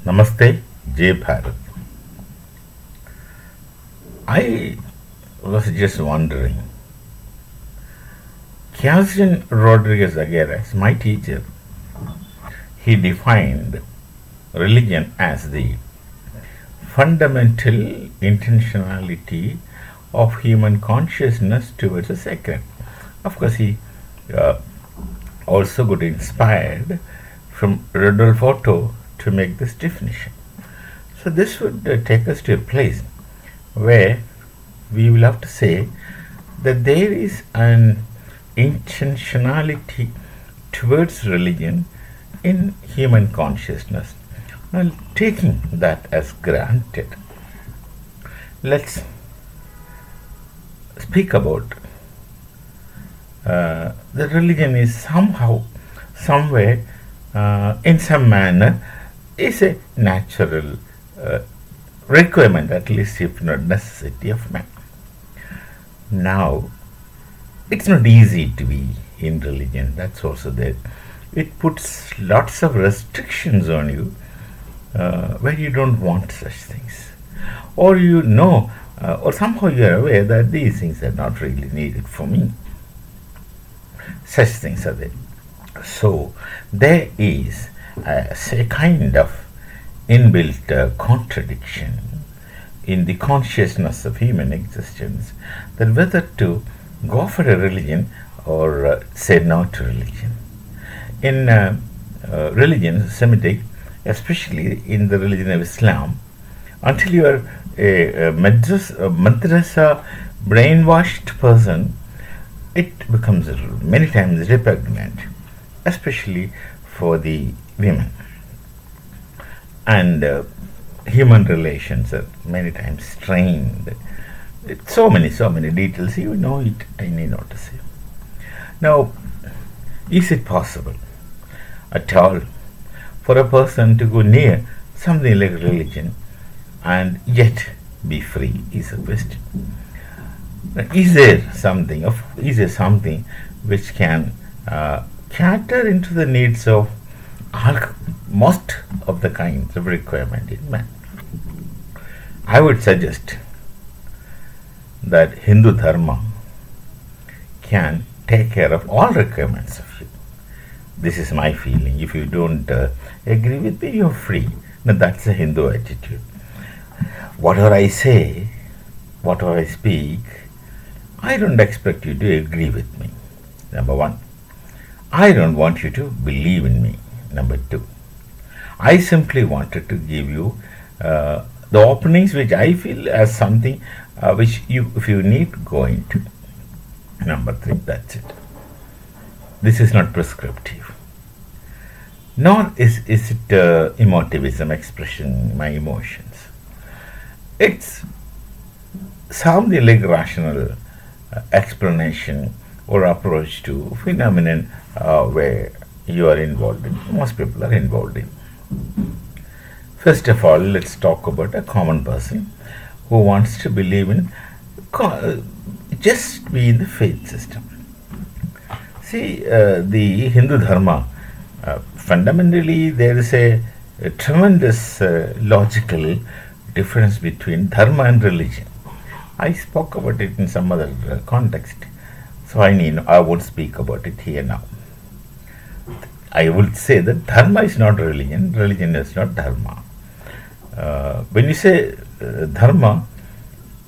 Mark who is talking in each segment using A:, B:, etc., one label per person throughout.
A: Namaste, Jai Bharat. I was just wondering, Cassian Rodriguez Aguirre, my teacher, he defined religion as the fundamental intentionality of human consciousness towards the sacred. Of course, he uh, also got inspired from Rodolfo Otto to make this definition. So, this would take us to a place where we will have to say that there is an intentionality towards religion in human consciousness. Now, taking that as granted, let's speak about the religion is somehow, somewhere, in some manner, is a natural requirement, at least if not necessity of man. Now, it's not easy to be in religion, that's also there. It puts lots of restrictions on you where you don't want such things. Or you know, or somehow you are aware that these things are not really needed for me. Such things are there. So, there is a kind of inbuilt contradiction in the consciousness of human existence, that whether to go for a religion or say no to religion. In religion, Semitic, especially in the religion of Islam, until you are a madrasa brainwashed person, it becomes many times repugnant, especially for the women. And human relations are many times strained. So many details. You know it, I need not to say. Now, is it possible at all for a person to go near something like religion and yet be free, is a question. Now, is there something which can cater into the needs of most of the kinds of requirement in man? I would suggest that Hindu Dharma can take care of all requirements of you. This is my feeling. If you don't agree with me, you're free. Now, that's a Hindu attitude. Whatever I say, whatever I speak, I don't expect you to agree with me. Number one. I don't want you to believe in me. Number two. I simply wanted to give you the openings which I feel as something which you, if you need, go into. Number three, that's it. This is not prescriptive. Nor is it emotivism, expression my emotions. It's something like rational explanation or approach to phenomenon where you are involved in, most people are involved in. First of all, let's talk about a common person who wants to believe in just be in the faith system. See, the Hindu Dharma, fundamentally there is a tremendous logical difference between Dharma and religion. I spoke about it in some other context, so I won't speak about it here now. I would say that Dharma is not religion, religion is not Dharma. When you say Dharma,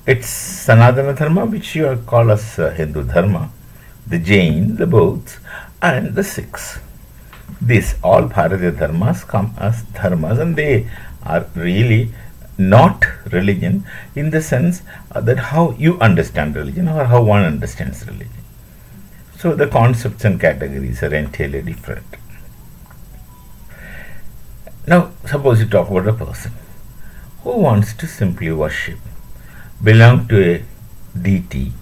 A: it's Sanatana Dharma, which you call as Hindu Dharma, the Jain, the Bauds, and the Sikhs. These all Bharatiya Dharmas come as Dharmas, and they are really not religion in the sense that how you understand religion or how one understands religion. So the concepts and categories are entirely different. Now, suppose you talk about a person who wants to simply worship, belong to a deity.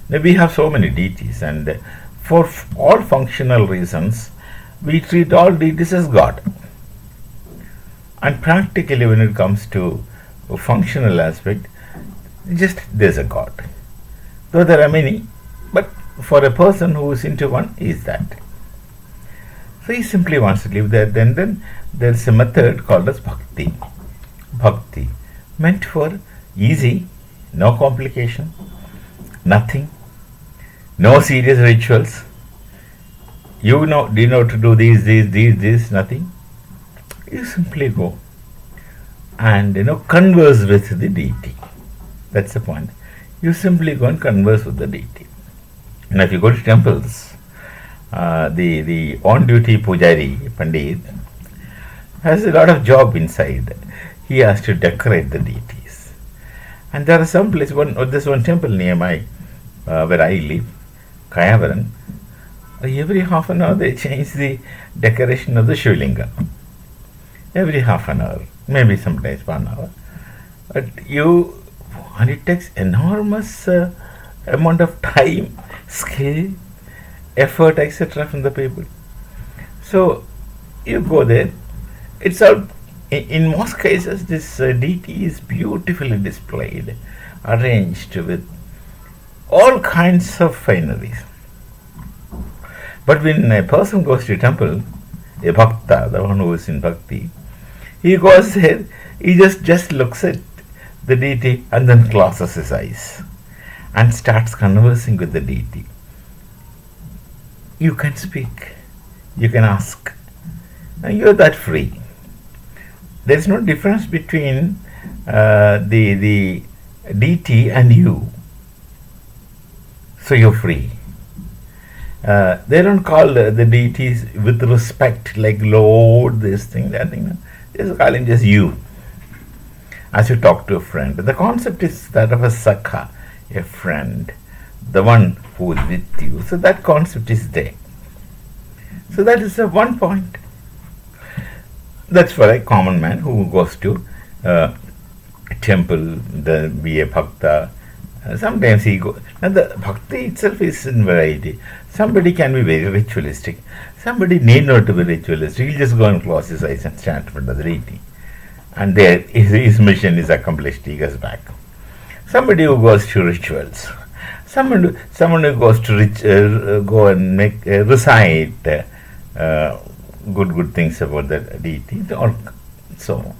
A: Now, we have so many deities, and for all functional reasons, we treat all deities as God. And practically, when it comes to a functional aspect, just there's a God. Though there are many, but for a person who is into one, is that. So he simply wants to live there. Then there's a method called as bhakti. Bhakti, meant for easy, no complication, nothing, no serious rituals. Do you know to do these, nothing. You simply go and converse with the deity. That's the point. You simply go and converse with the deity. Now, if you go to temples, the on-duty pujari Pandit has a lot of job inside. He has to decorate the deities, and there are some places. There's one temple near where I live, Kayavaran. Every half an hour they change the decoration of the Shivlinga. Every half an hour, maybe sometimes 1 hour. And it takes enormous amount of time, skill, effort, etc. from the people. So you go there. It's all. In most cases, this deity is beautifully displayed, arranged with all kinds of fineries. But when a person goes to a temple, a bhakta, the one who is in bhakti, he goes there, he just looks at the deity and then closes his eyes and starts conversing with the deity. You can speak, you can ask, and you're that free. There is no difference between the deity and you. So you're free. They don't call the deities with respect, like Lord, this thing, that thing. They just call him just you. As you talk to a friend. The concept is that of a sakha, a friend, the one who is with you. So that concept is there. So that is the one point. That's for a common man who goes to a temple, be a bhakta. Sometimes he goes. Now the bhakti itself is in variety. Somebody can be very ritualistic. Somebody need not to be ritualistic. He'll just go and close his eyes and stand in front of the deity. And there his mission is accomplished. He goes back. Somebody who goes to rituals. Someone who goes to go and recite good things about the deity. So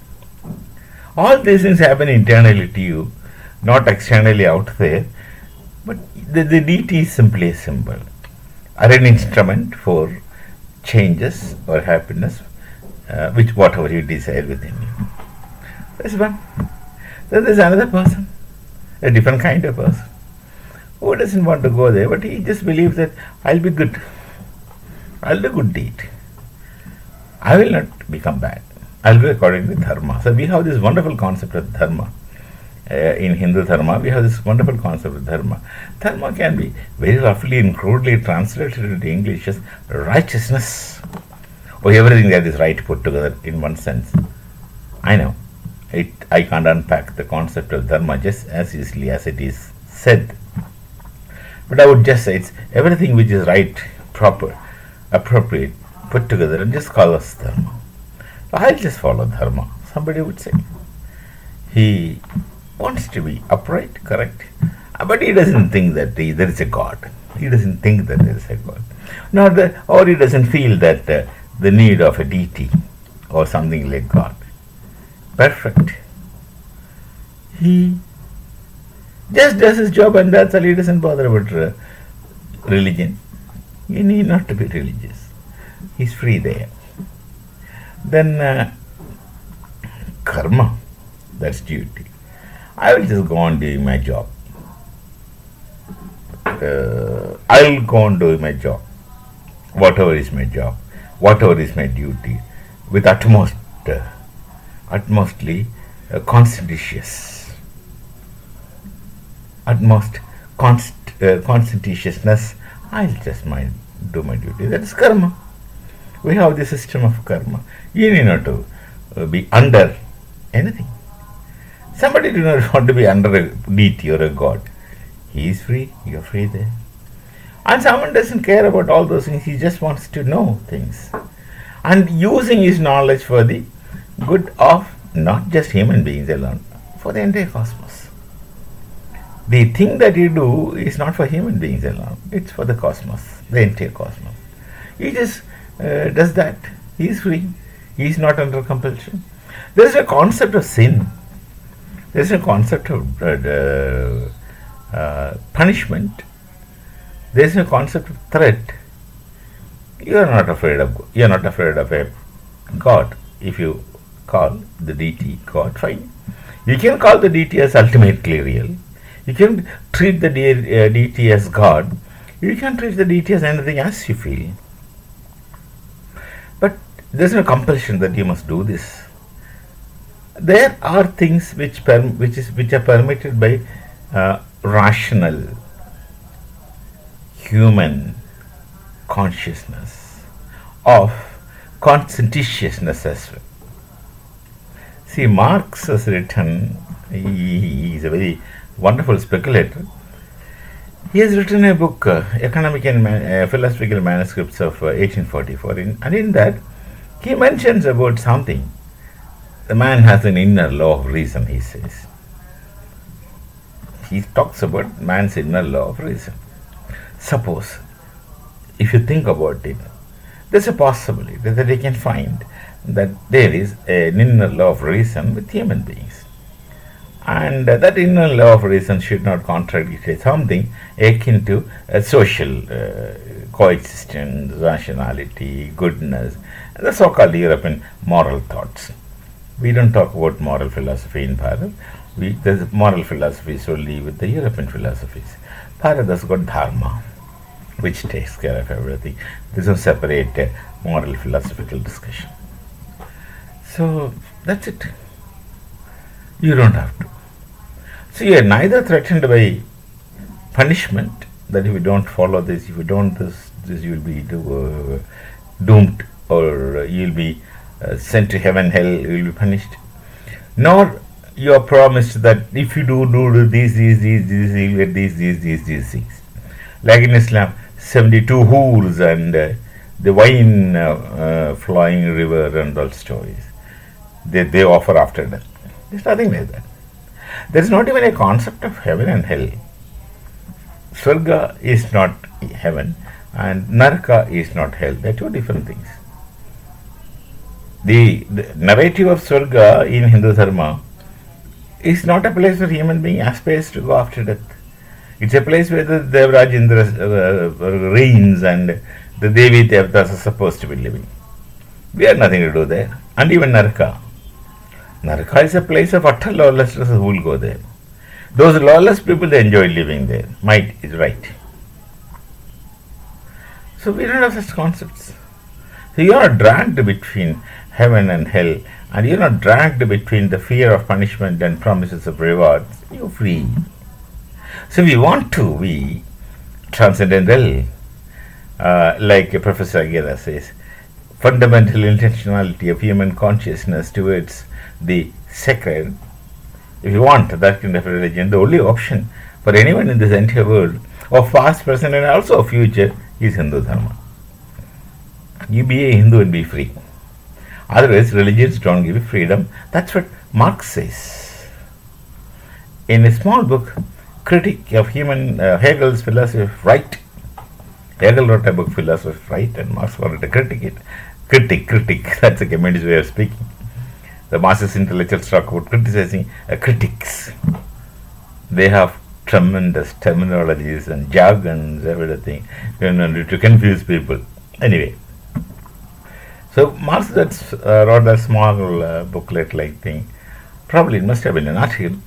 A: all these things happen internally to you, not externally out there. But the deity is simply a symbol, or an instrument for changes or happiness, which whatever you desire within you. That's one. Then there's another person, a different kind of person, who doesn't want to go there, but he just believes that I'll be good. I'll do good deed. I will not become bad. I'll go according to dharma. So we have this wonderful concept of dharma. In Hindu Dharma, we have this wonderful concept of dharma. Dharma can be very roughly and crudely translated into English as righteousness, or everything that is right put together in one sense. I know. I can't unpack the concept of dharma just as easily as it is said. But I would just say it's everything which is right, proper, appropriate, put together, and just call us dharma. So I'll just follow dharma, somebody would say. He wants to be upright, correct, but he doesn't think that there is a God. He doesn't think that there is a God. Or he doesn't feel that the need of a deity or something like God. Perfect. He just does his job, and that's all. He doesn't bother about religion. He need not to be religious. He's free there. Then karma, that's duty. I will just go on doing my job. I'll go on doing my job. Whatever is my job, whatever is my duty, with utmostly conscientiousness, utmost conscientiousness. I'll just do my duty. That is karma. We have the system of karma. You need not to be under anything. Somebody do not want to be under a deity or a god. He is free, you are free there. And someone doesn't care about all those things, he just wants to know things. And using his knowledge for the good of not just human beings alone, for the entire cosmos. The thing that you do is not for human beings alone, it's for the cosmos, the entire cosmos. You just does that. He is free. He is not under compulsion. There is a concept of sin. There is a concept of punishment. There is a concept of threat. You are not afraid of. You are not afraid of a God. If you call the deity God, fine. You can call the deity as ultimately real. You can treat the deity as God. You can treat the deity as anything as you feel. But there is no compulsion that you must do this. There are things which are permitted by rational human consciousness of conscientiousness as well. See, Marx has written, he is a very wonderful speculator. He has written a book, Economic and Philosophical Manuscripts of 1844, and in that he mentions about something. The man has an inner law of reason, he says. He talks about man's inner law of reason. Suppose, if you think about it, there's a possibility that you can find that there is an inner law of reason with human beings. And that inner law of reason should not contradict something akin to social coexistence, rationality, goodness, and the so-called European moral thoughts. We don't talk about moral philosophy in Bharat. There's moral philosophy solely with the European philosophies. Bharat has got Dharma, which takes care of everything. There's no separate moral philosophical discussion. So that's it. You don't have to. So you are neither threatened by punishment, that if you don't follow this, if you don't this you will be doomed, or you will be sent to heaven, hell, you will be punished. Nor you are promised that if you do these, you will get these things. Like in Islam, 72 hools and the wine flowing river and all stories. They offer after death. There's nothing like that. There is not even a concept of heaven and hell. Swarga is not heaven and Naraka is not hell. They are two different things. The narrative of Swarga in Hindu Dharma is not a place where human being aspires to go after death. It's a place where the Devraj Indra reigns and the Devi Devtas are supposed to be living. We have nothing to do there. And even Naraka. Naraka is a place of utter lawlessness who will go there. Those lawless people, they enjoy living there. Might is right. So we don't have such concepts. So you are not dragged between heaven and hell, and you are not dragged between the fear of punishment and promises of rewards. You are free. So we want to be transcendental, like Professor Aguirre says, fundamental intentionality of human consciousness towards the sacred. If you want that kind of religion, the only option for anyone in this entire world, of past, present, and also future, is Hindu Dharma. You be a Hindu and be free. Otherwise, religions don't give you freedom. That's what Marx says. In a small book, Critique of Human Hegel's Philosophy of Right. Hegel wrote a book, Philosophy of Right, and Marx wanted to critique it. Critique. That's a communist way of speaking. The Marxist intellectuals talk about criticizing critics. They have tremendous terminologies and jargons, everything, to confuse people. Anyway, so Marx wrote a small booklet-like thing. Probably it must have been an article,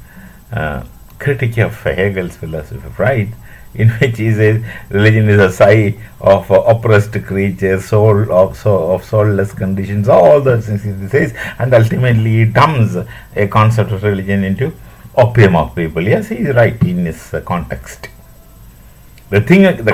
A: critique of Hegel's Philosophy of Right, in which he says religion is a sigh of oppressed creatures, soul of soulless conditions, all those things he says, and ultimately he dumps a concept of religion into opium of people. Yes, he is right in his context. The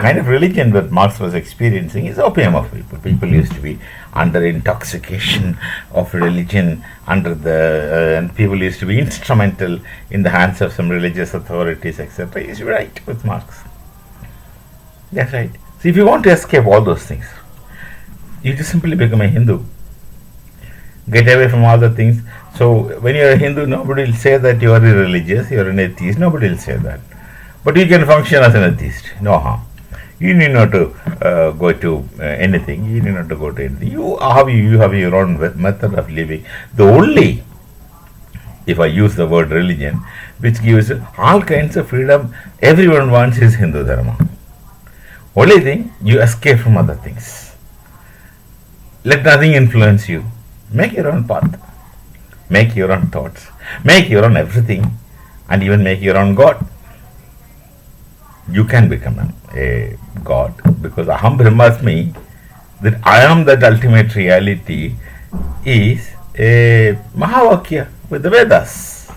A: kind of religion that Marx was experiencing is opium of people. People used to be under intoxication of religion, and people used to be instrumental in the hands of some religious authorities, etc. He's right with Marx. That's right. So if you want to escape all those things, you just simply become a Hindu. Get away from all the things. So when you are a Hindu, nobody will say that you are irreligious, you are an atheist. Nobody will say that. But you can function as an atheist. No harm. You need not to go to anything. You need not to go to anything. You have your own method of living. The only, if I use the word religion, which gives all kinds of freedom everyone wants, is Hindu Dharma. Only thing, you escape from other things. Let nothing influence you. Make your own path. Make your own thoughts. Make your own everything. And even make your own God. You can become a God, because Aham Brahmasmi, that I am that ultimate reality, is a Mahavakya with the Vedas.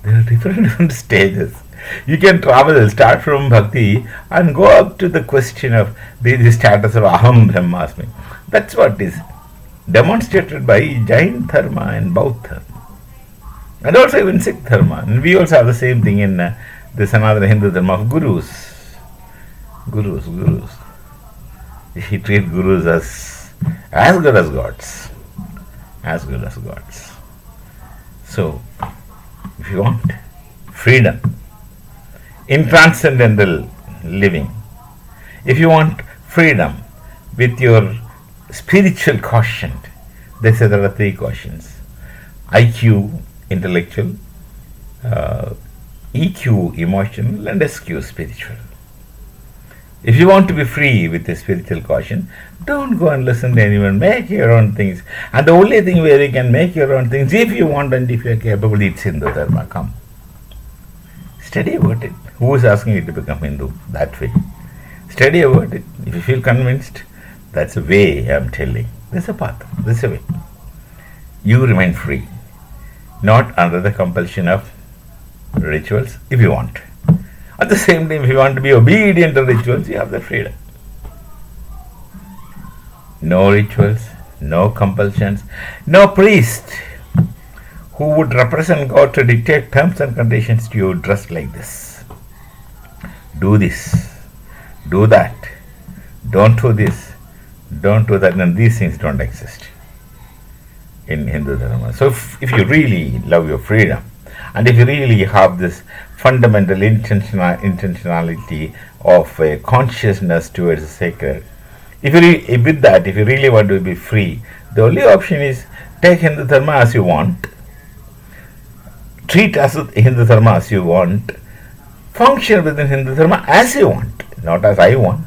A: There are different stages. You can travel, start from bhakti and go up to the question of the status of Aham Brahmasmi. That's what is demonstrated by Jain Dharma and Bauddha Dharma. And also even Sikh Dharma. And we also have the same thing in the Sanatana Hindu Dharma of Gurus. Gurus. He treats Gurus as good as gods. As good as gods. So, if you want freedom in transcendental living, if you want freedom with your spiritual quotient, they say there are three quotients: IQ, intellectual, EQ, emotional, and SQ, spiritual. If you want to be free with the spiritual quotient, don't go and listen to anyone. Make your own things. And the only thing where you can make your own things, if you want and if you are capable, it's Hindu Dharma. Come. Study about it. Who is asking you to become Hindu that way? Study about it. If you feel convinced, that's a way I am telling. There's a path. There's a way. You remain free. Not under the compulsion of rituals, if you want. At the same time, if you want to be obedient to rituals, you have the freedom. No rituals, no compulsions, no priest who would represent God to dictate terms and conditions to you dressed like this. Do this, do that, don't do this, don't do that, and these things don't exist in Hindu Dharma. So if you really love your freedom, and if you really have this fundamental intentionality of a consciousness towards the sacred, if you really want to be free, the only option is take Hindu Dharma as you want, treat as Hindu Dharma as you want, function within Hindu Dharma as you want, not as I want,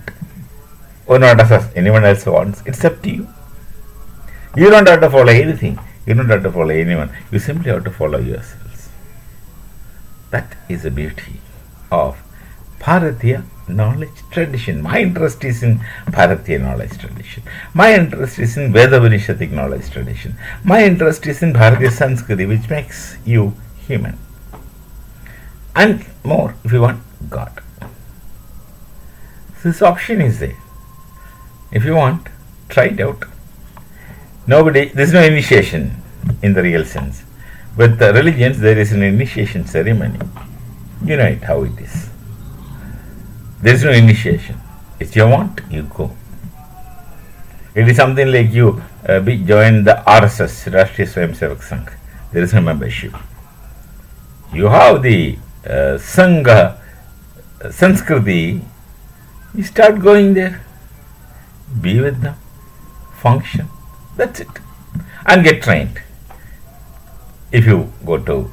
A: or not as anyone else wants. It's up to you. You don't have to follow anything. You don't have to follow anyone. You simply have to follow yourselves. That is the beauty of Bharatiya knowledge tradition. My interest is in Bharatiya knowledge tradition. My interest is in Veda-Upanishadic knowledge tradition. My interest is in Bharatiya Sanskriti, which makes you human. And more, if you want, God. This option is there. If you want, try it out. There's no initiation in the real sense. With the religions, there is an initiation ceremony. You know it, how it is. There is no initiation. It's your want, you go. It is something like you join the RSS, Rashtriya Swayamsevak Sangh. There is no membership. You have the Sangha, Sanskriti, you start going there. Be with them. Function. That's it. And get trained. If you go to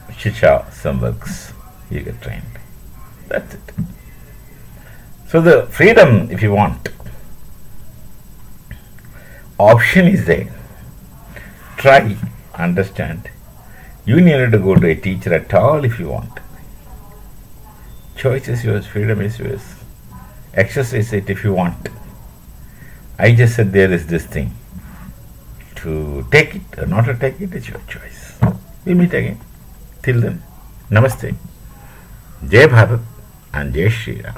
A: Shiksha Samvarks, you get trained. That's it. So the freedom, if you want, option is there. Try, understand. You need to go to a teacher at all if you want. Choice is yours, freedom is yours. Exercise it if you want. I just said there is this thing. To take it or not to take it is your choice. We meet again. Till then, Namaste. Jai Bharat and Jai Shri Ram.